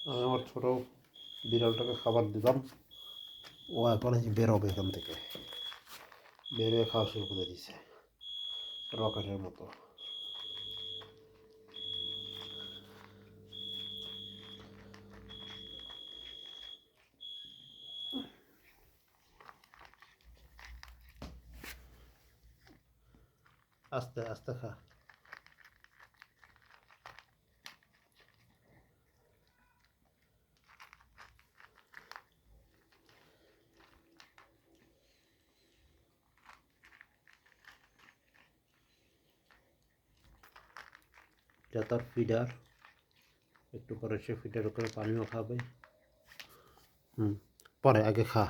আমি আমার ছোটো বিড়ালটাকে খাবার দিলাম, ও এখন বেরোবে এখান থেকে, বেরিয়ে খাওয়া শুরু করে দিছে রকেটের মতো। আস্তে আস্তে খা। এটা তার ফিডার, একটু পরে সে ফিডার করে পানিও খাবে। পরে আগে খা।